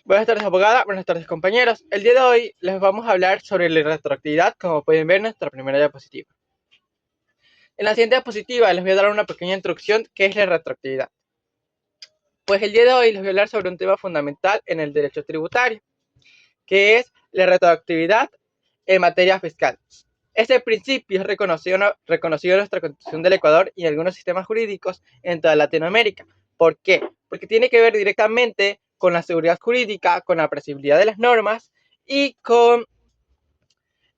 Buenas tardes, abogada. Buenas tardes, compañeros. El día de hoy les vamos a hablar sobre la retroactividad, como pueden ver en nuestra primera diapositiva. En la siguiente diapositiva les voy a dar una pequeña introducción que es la retroactividad. Pues el día de hoy les voy a hablar sobre un tema fundamental en el derecho tributario, que es la retroactividad en materia fiscal. Este principio es reconocido en nuestra Constitución del Ecuador y en algunos sistemas jurídicos en toda Latinoamérica. ¿Por qué? Porque tiene que ver directamente con la seguridad jurídica, con la apreciabilidad de las normas y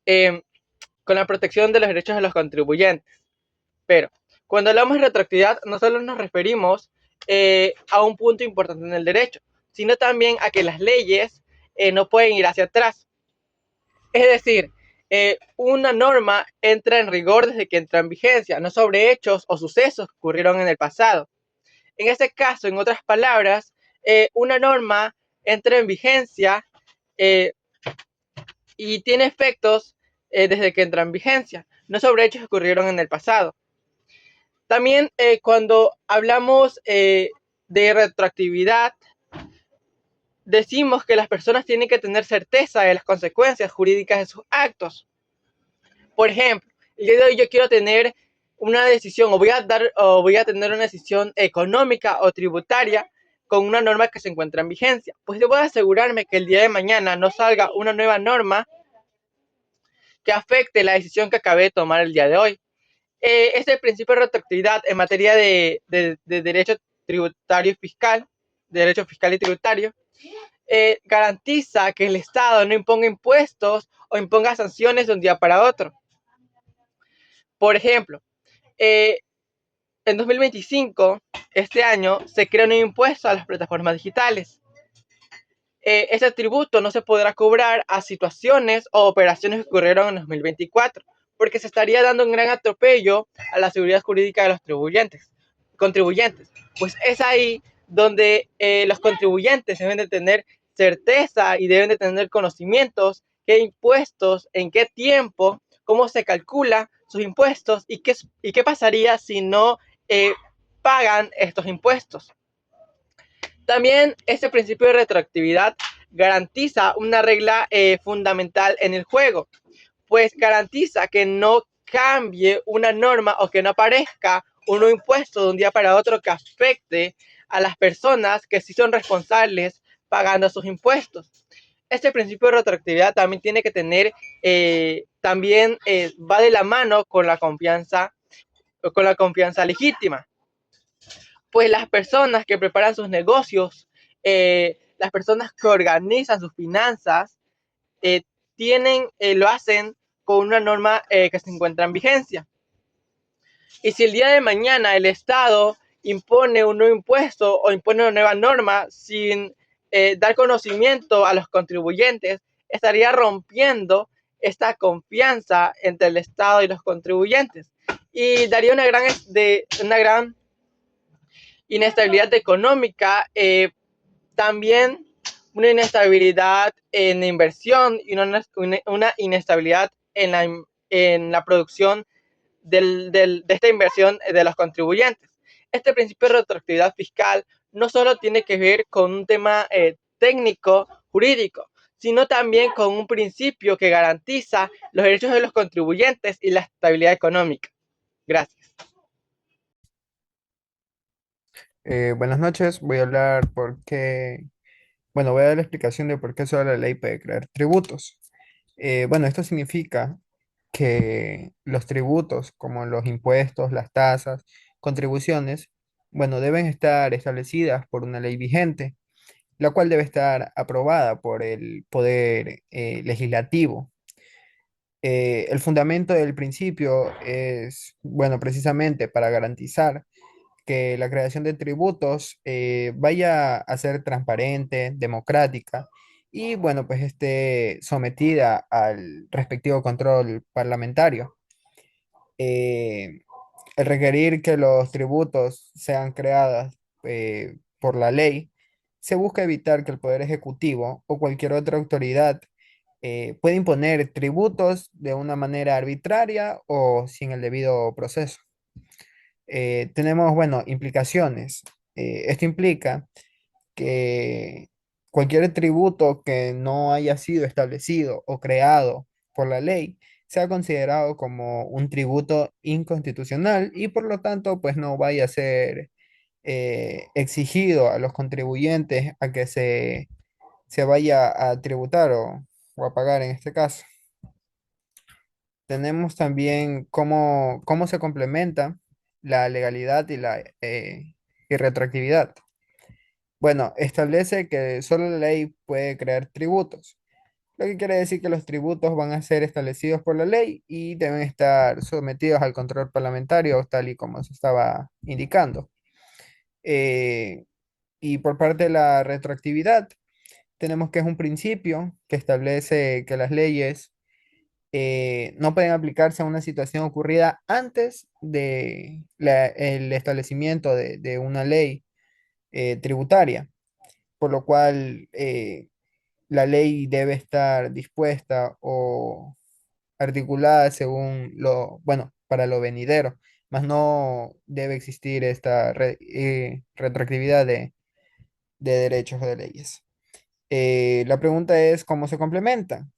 eh, con la protección de los derechos de los contribuyentes. Pero cuando hablamos de retroactividad, no solo nos referimos a un punto importante en el derecho, sino también a que las leyes no pueden ir hacia atrás. Es decir, una norma entra en rigor desde que entra en vigencia, no sobre hechos o sucesos que ocurrieron en el pasado. En este caso, en otras palabras, una norma entra en vigencia eh, y tiene efectos desde que entra en vigencia, no sobre hechos que ocurrieron en el pasado. También cuando hablamos de retroactividad, decimos que las personas tienen que tener certeza de las consecuencias jurídicas de sus actos. Por ejemplo, el día de hoy yo quiero tener una decisión o voy a tener una decisión económica o tributaria con una norma que se encuentra en vigencia. Pues yo voy a asegurarme que el día de mañana no salga una nueva norma que afecte la decisión que acabé de tomar el día de hoy. Es el principio de retroactividad en materia de derecho tributario y fiscal, derecho fiscal y tributario, garantiza que el Estado no imponga impuestos o imponga sanciones de un día para otro. Por ejemplo, eh, en 2025, este año, se crea un impuesto a las plataformas digitales. Ese tributo no se podrá cobrar a situaciones o operaciones que ocurrieron en 2024, porque se estaría dando un gran atropello a la seguridad jurídica de los contribuyentes. Pues es ahí donde los contribuyentes deben de tener certeza y deben de tener conocimientos, qué impuestos, en qué tiempo, cómo se calcula sus impuestos y qué pasaría si no eh, pagan estos impuestos. También este principio de retroactividad garantiza una regla fundamental en el juego, pues garantiza que no cambie una norma o que no aparezca un nuevo impuesto de un día para otro que afecte a las personas que sí son responsables pagando sus impuestos. Este principio de retroactividad también tiene que tener, va de la mano con la confianza legítima, pues las personas que preparan sus negocios, las personas que organizan sus finanzas, eh, lo hacen con una norma que se encuentra en vigencia. Y si el día de mañana el Estado impone un nuevo impuesto o impone una nueva norma sin dar conocimiento a los contribuyentes, estaría rompiendo esta confianza entre el Estado y los contribuyentes y daría una gran inestabilidad económica, también una inestabilidad en la inversión y una inestabilidad en la producción de esta inversión de los contribuyentes. Este principio de retroactividad fiscal no solo tiene que ver con un tema técnico, jurídico, sino también con un principio que garantiza los derechos de los contribuyentes y la estabilidad económica. Gracias. Buenas noches, voy a hablar bueno, voy a dar la explicación de por qué solo la ley puede crear tributos. Bueno, esto significa que los tributos, como los impuestos, las tasas, contribuciones, bueno, deben estar establecidas por una ley vigente, la cual debe estar aprobada por el Poder Legislativo. El fundamento del principio es, bueno, precisamente para garantizar que la creación de tributos vaya a ser transparente, democrática y, bueno, pues esté sometida al respectivo control parlamentario. Eh, el requerir que los tributos sean creados por la ley, se busca evitar que el Poder Ejecutivo o cualquier otra autoridad pueda imponer tributos de una manera arbitraria o sin el debido proceso. Tenemos, bueno, implicaciones. Esto implica que cualquier tributo que no haya sido establecido o creado por la ley sea considerado como un tributo inconstitucional y por lo tanto pues no vaya a ser exigido a los contribuyentes a que se vaya a tributar o a pagar en este caso. Tenemos también cómo se complementa la legalidad y retroactividad. Bueno, establece que solo la ley puede crear tributos, lo que quiere decir que los tributos van a ser establecidos por la ley y deben estar sometidos al control parlamentario, tal y como se estaba indicando. Eh, y por parte de la retroactividad, tenemos que es un principio que establece que las leyes no pueden aplicarse a una situación ocurrida antes de el establecimiento de una ley tributaria, por lo cual la ley debe estar dispuesta o articulada según bueno, para lo venidero, más no debe existir esta retroactividad de derechos o de leyes. La pregunta es cómo se complementan.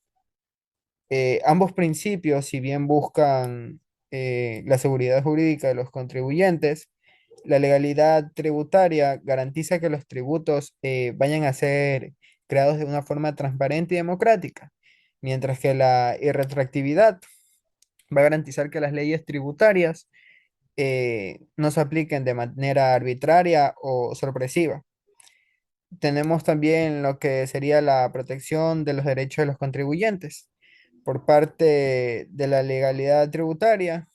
Ambos principios, si bien buscan la seguridad jurídica de los contribuyentes, la legalidad tributaria garantiza que los tributos vayan a ser creados de una forma transparente y democrática, mientras que la irretroactividad va a garantizar que las leyes tributarias no se apliquen de manera arbitraria o sorpresiva. Tenemos también lo que sería la protección de los derechos de los contribuyentes por parte de la legalidad tributaria.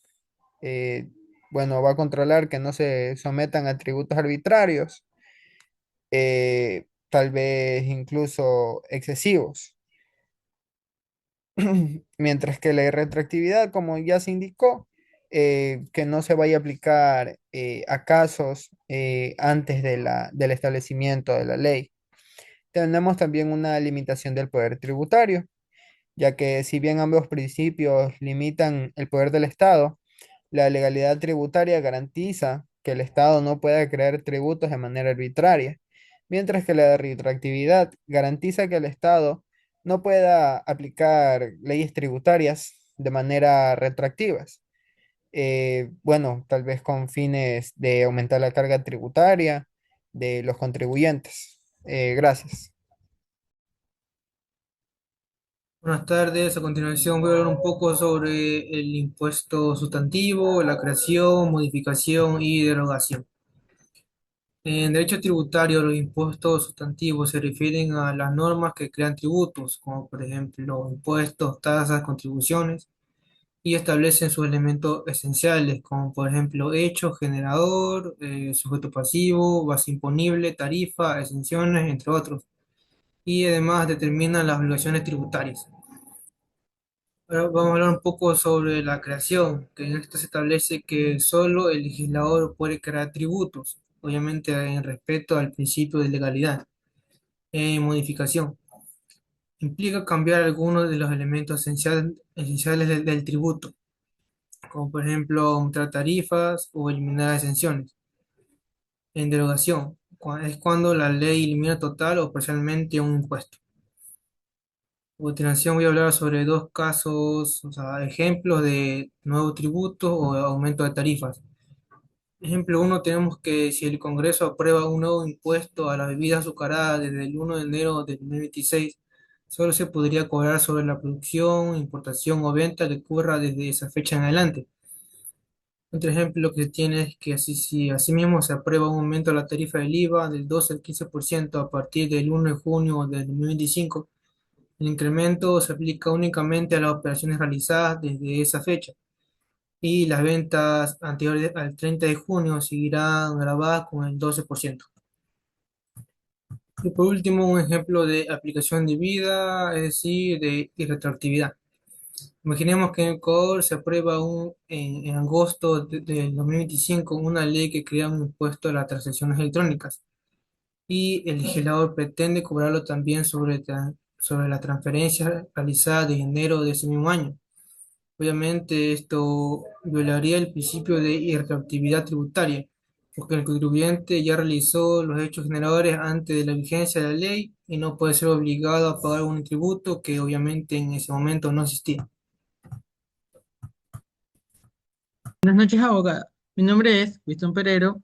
eh, bueno, va a controlar que no se sometan a tributos arbitrarios, tal vez incluso excesivos. Mientras que la retroactividad, como ya se indicó, que no se vaya a aplicar a casos antes del establecimiento de la ley. Tenemos también una limitación del poder tributario, ya que si bien ambos principios limitan el poder del Estado, la legalidad tributaria garantiza que el Estado no pueda crear tributos de manera arbitraria, mientras que la retroactividad garantiza que el Estado no pueda aplicar leyes tributarias de manera retroactivas. Bueno, tal vez con fines de aumentar la carga tributaria de los contribuyentes. Gracias. Buenas tardes, a continuación voy a hablar un poco sobre el impuesto sustantivo, la creación, modificación y derogación. En derecho tributario, los impuestos sustantivos se refieren a las normas que crean tributos, como por ejemplo impuestos, tasas, contribuciones, y establecen sus elementos esenciales, como por ejemplo hecho, generador, sujeto pasivo, base imponible, tarifa, exenciones, entre otros, y además determinan las obligaciones tributarias. Ahora vamos a hablar un poco sobre la creación, que en esto se establece que solo el legislador puede crear tributos, obviamente en respeto al principio de legalidad. Modificación implica cambiar algunos de los elementos esenciales del tributo, como por ejemplo aumentar tarifas o eliminar exenciones. En derogación es cuando la ley elimina total o parcialmente un impuesto. A continuación voy a hablar sobre dos casos, o sea, ejemplos de nuevos tributos o aumento de tarifas. Ejemplo uno, tenemos que si el Congreso aprueba un nuevo impuesto a las bebidas azucaradas desde el 1 de enero de 2026, solo se podría cobrar sobre la producción, importación o venta que ocurra desde esa fecha en adelante. Otro ejemplo que se tiene es que si asimismo se aprueba un aumento a la tarifa del IVA del 12 al 15% a partir del 1 de junio del 2025, el incremento se aplica únicamente a las operaciones realizadas desde esa fecha y las ventas anteriores al 30 de junio seguirán grabadas con el 12%. Y por último, un ejemplo de aplicación de vida, es decir, de irretroactividad. Imaginemos que en Ecuador se aprueba en agosto del 2025 una ley que crea un impuesto a las transacciones electrónicas y el legislador pretende cobrarlo también sobre la transferencia realizada de enero de ese mismo año. Obviamente esto violaría el principio de irretroactividad tributaria, porque el contribuyente ya realizó los hechos generadores antes de la vigencia de la ley y no puede ser obligado a pagar un tributo que obviamente en ese momento no existía. Buenas noches, abogada. Mi nombre es Winston Perero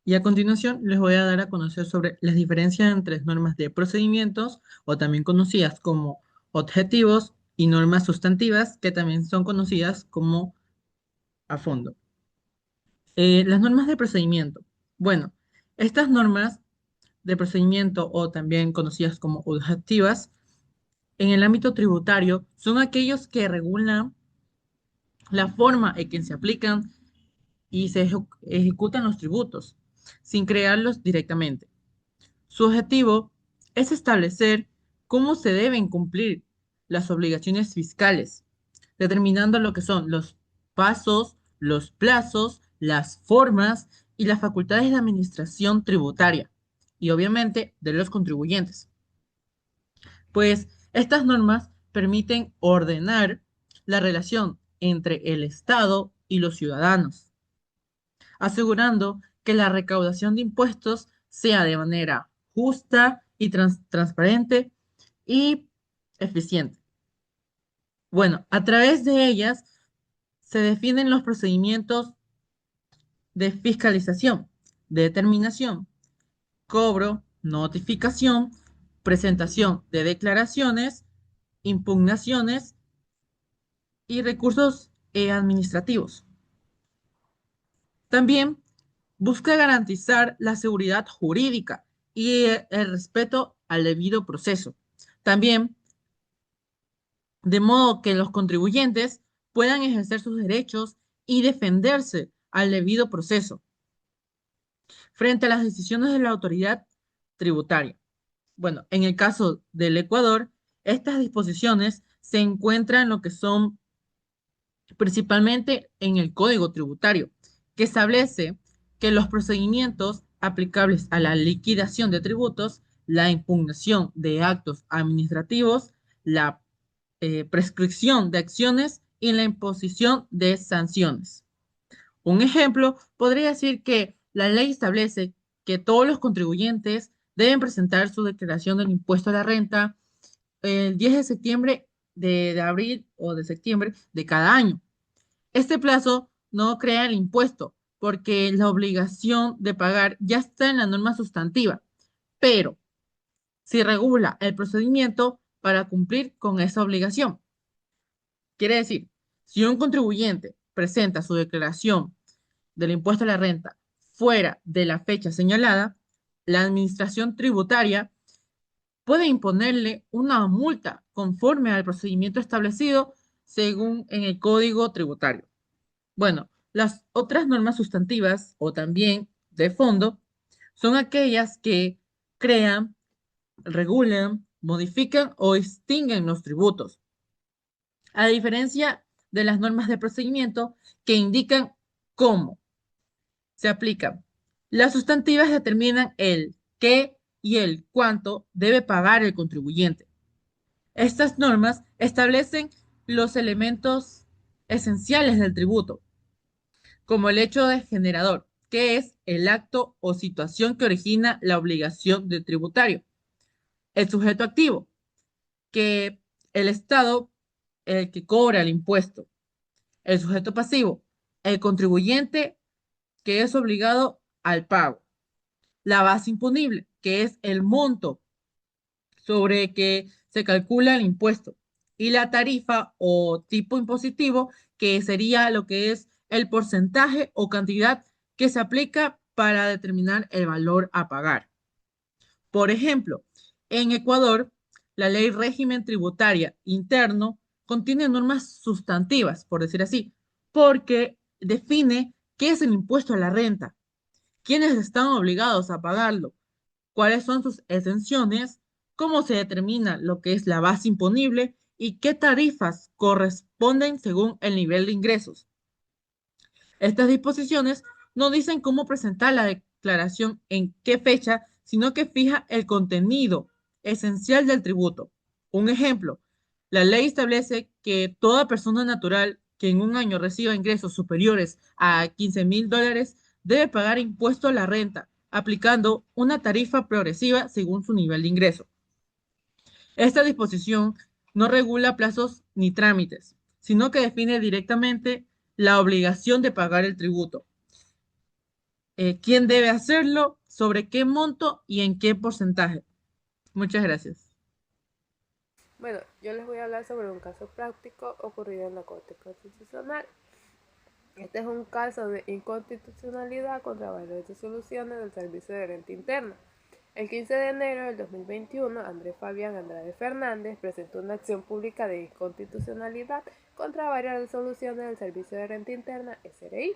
y a continuación les voy a dar a conocer sobre las diferencias entre normas de procedimientos o también conocidas como objetivos y normas sustantivas que también son conocidas como a fondo. Las normas de procedimiento. Bueno, estas normas de procedimiento o también conocidas como objetivas en el ámbito tributario son aquellos que regulan la forma en que se aplican y se ejecutan los tributos, sin crearlos directamente. Su objetivo es establecer cómo se deben cumplir las obligaciones fiscales, determinando lo que son los pasos, los plazos, las formas y las facultades de administración tributaria, y obviamente de los contribuyentes. Pues estas normas permiten ordenar la relación entre el Estado y los ciudadanos, asegurando que la recaudación de impuestos sea de manera justa y transparente y eficiente. Bueno, a través de ellas se definen los procedimientos de fiscalización, determinación, cobro, notificación, presentación de declaraciones, impugnaciones y recursos administrativos. También busca garantizar la seguridad jurídica y el respeto al debido proceso. También, de modo que los contribuyentes puedan ejercer sus derechos y defenderse al debido proceso frente a las decisiones de la autoridad tributaria. Bueno, en el caso del Ecuador, estas disposiciones se encuentran en lo que son principalmente en el Código Tributario, que establece que los procedimientos aplicables a la liquidación de tributos, la impugnación de actos administrativos, la prescripción de acciones y la imposición de sanciones. Un ejemplo podría decir que la ley establece que todos los contribuyentes deben presentar su declaración del impuesto a la renta el 10 de septiembre de abril o de septiembre de cada año. Este plazo no crea el impuesto porque la obligación de pagar ya está en la norma sustantiva, pero sí regula el procedimiento para cumplir con esa obligación. Quiere decir, si un contribuyente presenta su declaración del impuesto a la renta fuera de la fecha señalada, la administración tributaria puede imponerle una multa conforme al procedimiento establecido según en el Código Tributario. Bueno, las otras normas sustantivas o también de fondo son aquellas que crean, regulan, modifican o extinguen los tributos. A diferencia de las normas de procedimiento que indican cómo se aplican. Las sustantivas determinan el qué y el cuánto debe pagar el contribuyente. Estas normas establecen los elementos esenciales del tributo, como el hecho de generador, que es el acto o situación que origina la obligación del tributario. El sujeto activo, que el Estado, el que cobra el impuesto. El sujeto pasivo, el contribuyente que es obligado al pago. La base imponible, que es el monto sobre que se calcula el impuesto. Y la tarifa o tipo impositivo, que sería lo que es el porcentaje o cantidad que se aplica para determinar el valor a pagar. Por ejemplo, en Ecuador, la ley régimen tributaria interno contiene normas sustantivas, por decir así, porque define qué es el impuesto a la renta, quiénes están obligados a pagarlo, cuáles son sus exenciones, cómo se determina lo que es la base imponible y qué tarifas corresponden según el nivel de ingresos. Estas disposiciones no dicen cómo presentar la declaración en qué fecha, sino que fija el contenido esencial del tributo. Un ejemplo, la ley establece que toda persona natural que en un año reciba ingresos superiores a $15,000 debe pagar impuesto a la renta, aplicando una tarifa progresiva según su nivel de ingreso. Esta disposición no regula plazos ni trámites, sino que define directamente la obligación de pagar el tributo, quién debe hacerlo, sobre qué monto y en qué porcentaje. Muchas gracias. Bueno, yo les voy a hablar sobre un caso práctico ocurrido en la Corte Constitucional. Este es un caso de inconstitucionalidad contra varias resoluciones del Servicio de Renta Interna. El 15 de enero del 2021, Andrés Fabián Andrade Fernández presentó una acción pública de inconstitucionalidad contra varias resoluciones del Servicio de Renta Interna, SRI,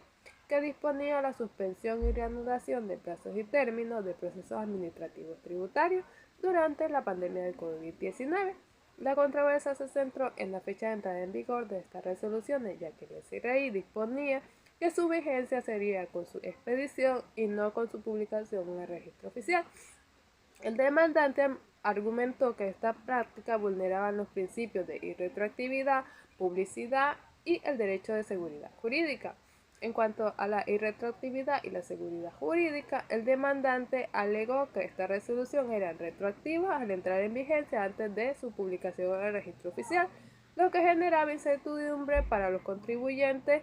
que disponía la suspensión y reanudación de plazos y términos de procesos administrativos tributarios durante la pandemia del COVID-19. La controversia se centró en la fecha de entrada en vigor de estas resoluciones, ya que el SRI disponía que su vigencia sería con su expedición y no con su publicación en el registro oficial. El demandante argumentó que esta práctica vulneraba los principios de irretroactividad, publicidad y el derecho de seguridad jurídica. En cuanto a la irretroactividad y la seguridad jurídica, el demandante alegó que esta resolución era retroactiva al entrar en vigencia antes de su publicación en el registro oficial, lo que generaba incertidumbre para los contribuyentes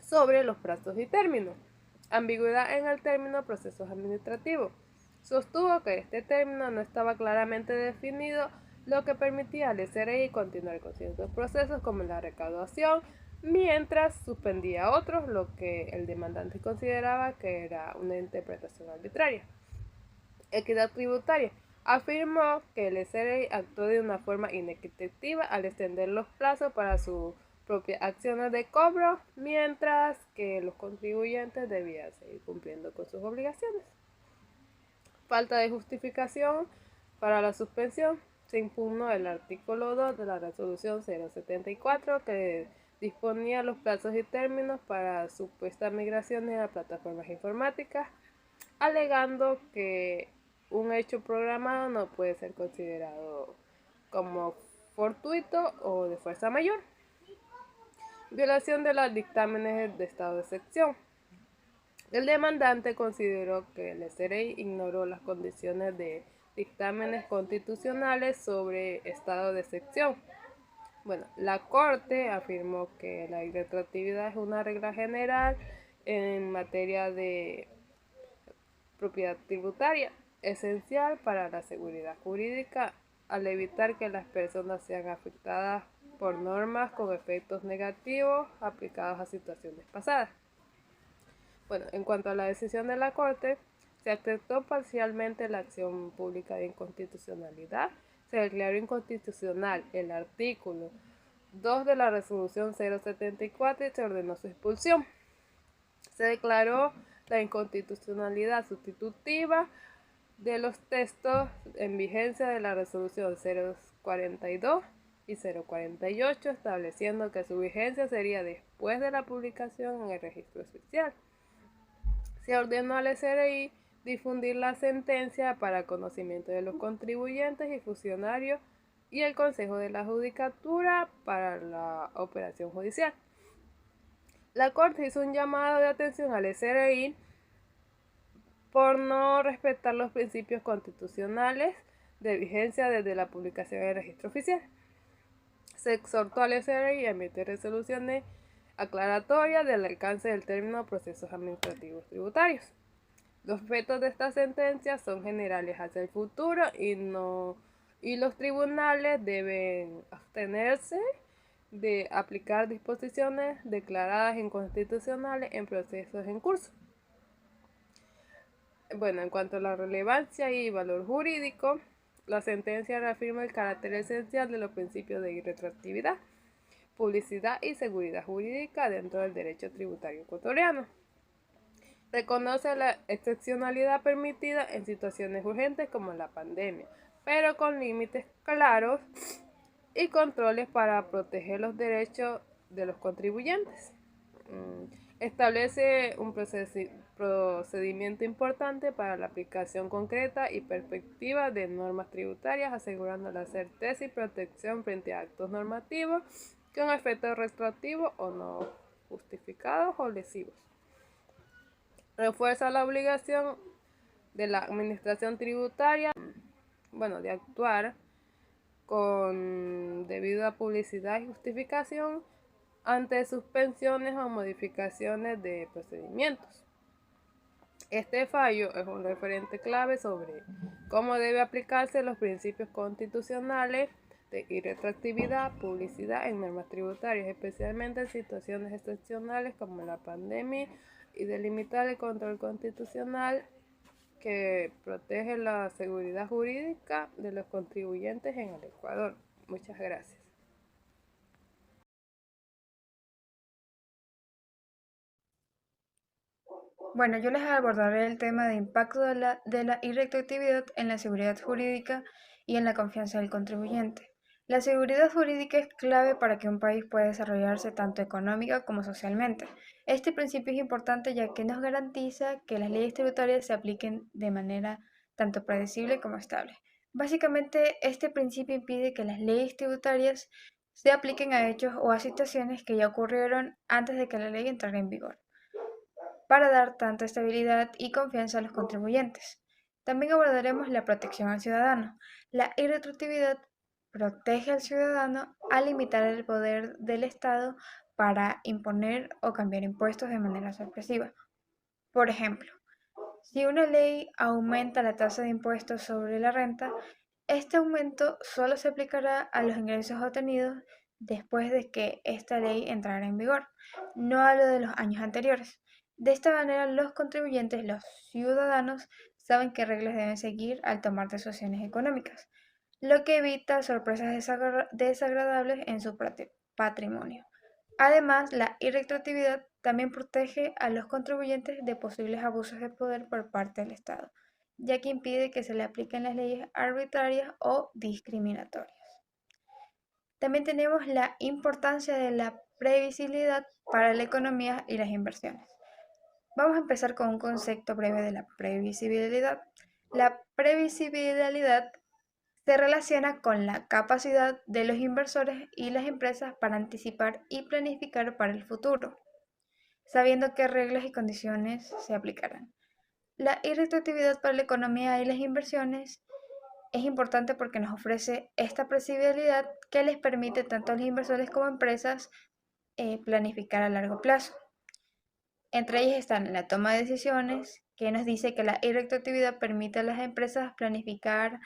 sobre los plazos y términos. Ambigüedad en el término procesos administrativos. Sostuvo que este término no estaba claramente definido, lo que permitía al SRI continuar con ciertos procesos como la recaudación, mientras suspendía otros, lo que el demandante consideraba que era una interpretación arbitraria. Equidad tributaria. Afirmó que el SRI actuó de una forma inequitativa al extender los plazos para sus propias acciones de cobro, mientras que los contribuyentes debían seguir cumpliendo con sus obligaciones. Falta de justificación para la suspensión. Se impugnó el artículo 2 de la resolución 074 que disponía los plazos y términos para supuestas migraciones a plataformas informáticas, alegando que un hecho programado no puede ser considerado como fortuito o de fuerza mayor. Violación de los dictámenes de estado de excepción. El demandante consideró que el SRI ignoró las condiciones de dictámenes constitucionales sobre estado de excepción. Bueno, la Corte afirmó que la irretroactividad es una regla general en materia de propiedad tributaria, esencial para la seguridad jurídica al evitar que las personas sean afectadas por normas con efectos negativos aplicados a situaciones pasadas. Bueno, en cuanto a la decisión de la Corte, se aceptó parcialmente la acción pública de inconstitucionalidad. Se declaró inconstitucional el artículo 2 de la resolución 074 y se ordenó su expulsión. Se declaró la inconstitucionalidad sustitutiva de los textos en vigencia de la resolución 042 y 048, estableciendo que su vigencia sería después de la publicación en el registro oficial. Se ordenó al SRI difundir la sentencia para conocimiento de los contribuyentes y funcionarios y el Consejo de la Judicatura para la operación judicial. La Corte hizo un llamado de atención al SRI por no respetar los principios constitucionales de vigencia desde la publicación del registro oficial. Se exhortó al SRI a emitir resoluciones aclaratorias del alcance del término procesos administrativos tributarios. Los efectos de esta sentencia son generales hacia el futuro y los tribunales deben abstenerse de aplicar disposiciones declaradas inconstitucionales en procesos en curso. Bueno, en cuanto a la relevancia y valor jurídico, la sentencia reafirma el carácter esencial de los principios de irretroactividad, publicidad y seguridad jurídica dentro del derecho tributario ecuatoriano. Reconoce la excepcionalidad permitida en situaciones urgentes como la pandemia, pero con límites claros y controles para proteger los derechos de los contribuyentes. Establece un procedimiento importante para la aplicación concreta y perspectiva de normas tributarias, asegurando la certeza y protección frente a actos normativos con efectos retroactivos o no justificados o lesivos. Refuerza la obligación de la administración tributaria, de actuar con debida publicidad y justificación ante suspensiones o modificaciones de procedimientos. Este fallo es un referente clave sobre cómo debe aplicarse los principios constitucionales de irretroactividad, publicidad en normas tributarias, especialmente en situaciones excepcionales como la pandemia, y delimitar el control constitucional que protege la seguridad jurídica de los contribuyentes en el Ecuador. Muchas gracias. Bueno, yo les abordaré el tema de impacto de la irretroactividad en la seguridad jurídica y en la confianza del contribuyente. La seguridad jurídica es clave para que un país pueda desarrollarse tanto económica como socialmente. Este principio es importante ya que nos garantiza que las leyes tributarias se apliquen de manera tanto predecible como estable. Básicamente, este principio impide que las leyes tributarias se apliquen a hechos o a situaciones que ya ocurrieron antes de que la ley entrara en vigor, para dar tanta estabilidad y confianza a los contribuyentes. También abordaremos la protección al ciudadano. La irretroactividad protege al ciudadano al limitar el poder del Estado para imponer o cambiar impuestos de manera sorpresiva. Por ejemplo, si una ley aumenta la tasa de impuestos sobre la renta, este aumento solo se aplicará a los ingresos obtenidos después de que esta ley entrara en vigor, no a lo de los años anteriores. De esta manera, los contribuyentes, los ciudadanos, saben qué reglas deben seguir al tomar decisiones económicas, lo que evita sorpresas desagradables en su patrimonio. Además, la irretroactividad también protege a los contribuyentes de posibles abusos de poder por parte del Estado, ya que impide que se le apliquen las leyes arbitrarias o discriminatorias. También tenemos la importancia de la previsibilidad para la economía y las inversiones. Vamos a empezar con un concepto breve de la previsibilidad. La previsibilidad se relaciona con la capacidad de los inversores y las empresas para anticipar y planificar para el futuro, sabiendo qué reglas y condiciones se aplicarán. La irretroactividad para la economía y las inversiones es importante porque nos ofrece esta previsibilidad que les permite tanto a los inversores como a empresas planificar a largo plazo. Entre ellas están la toma de decisiones, que nos dice que la irretroactividad permite a las empresas planificar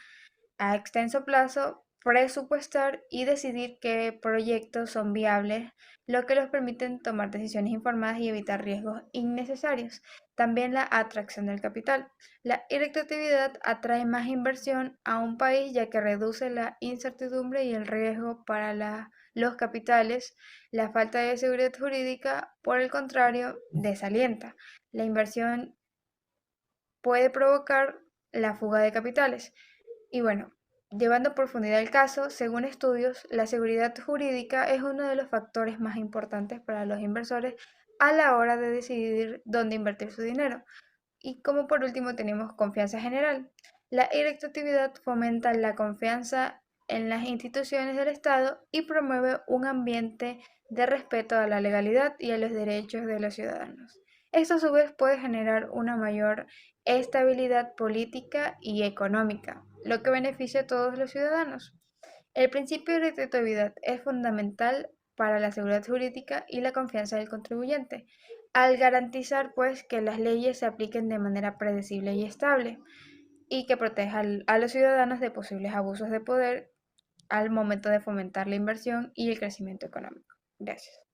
a extenso plazo, presupuestar y decidir qué proyectos son viables, lo que les permite tomar decisiones informadas y evitar riesgos innecesarios. También la atracción del capital. La irretroactividad atrae más inversión a un país ya que reduce la incertidumbre y el riesgo para los capitales. La falta de seguridad jurídica, por el contrario, desalienta. La inversión puede provocar la fuga de capitales. Y bueno, llevando a profundidad el caso, según estudios, la seguridad jurídica es uno de los factores más importantes para los inversores a la hora de decidir dónde invertir su dinero. Y como por último tenemos confianza general. La irretroactividad fomenta la confianza en las instituciones del Estado y promueve un ambiente de respeto a la legalidad y a los derechos de los ciudadanos. Esto a su vez puede generar una mayor estabilidad política y económica, lo que beneficia a todos los ciudadanos. El principio de irretroactividad es fundamental para la seguridad jurídica y la confianza del contribuyente, al garantizar pues que las leyes se apliquen de manera predecible y estable y que proteja a los ciudadanos de posibles abusos de poder al momento de fomentar la inversión y el crecimiento económico. Gracias.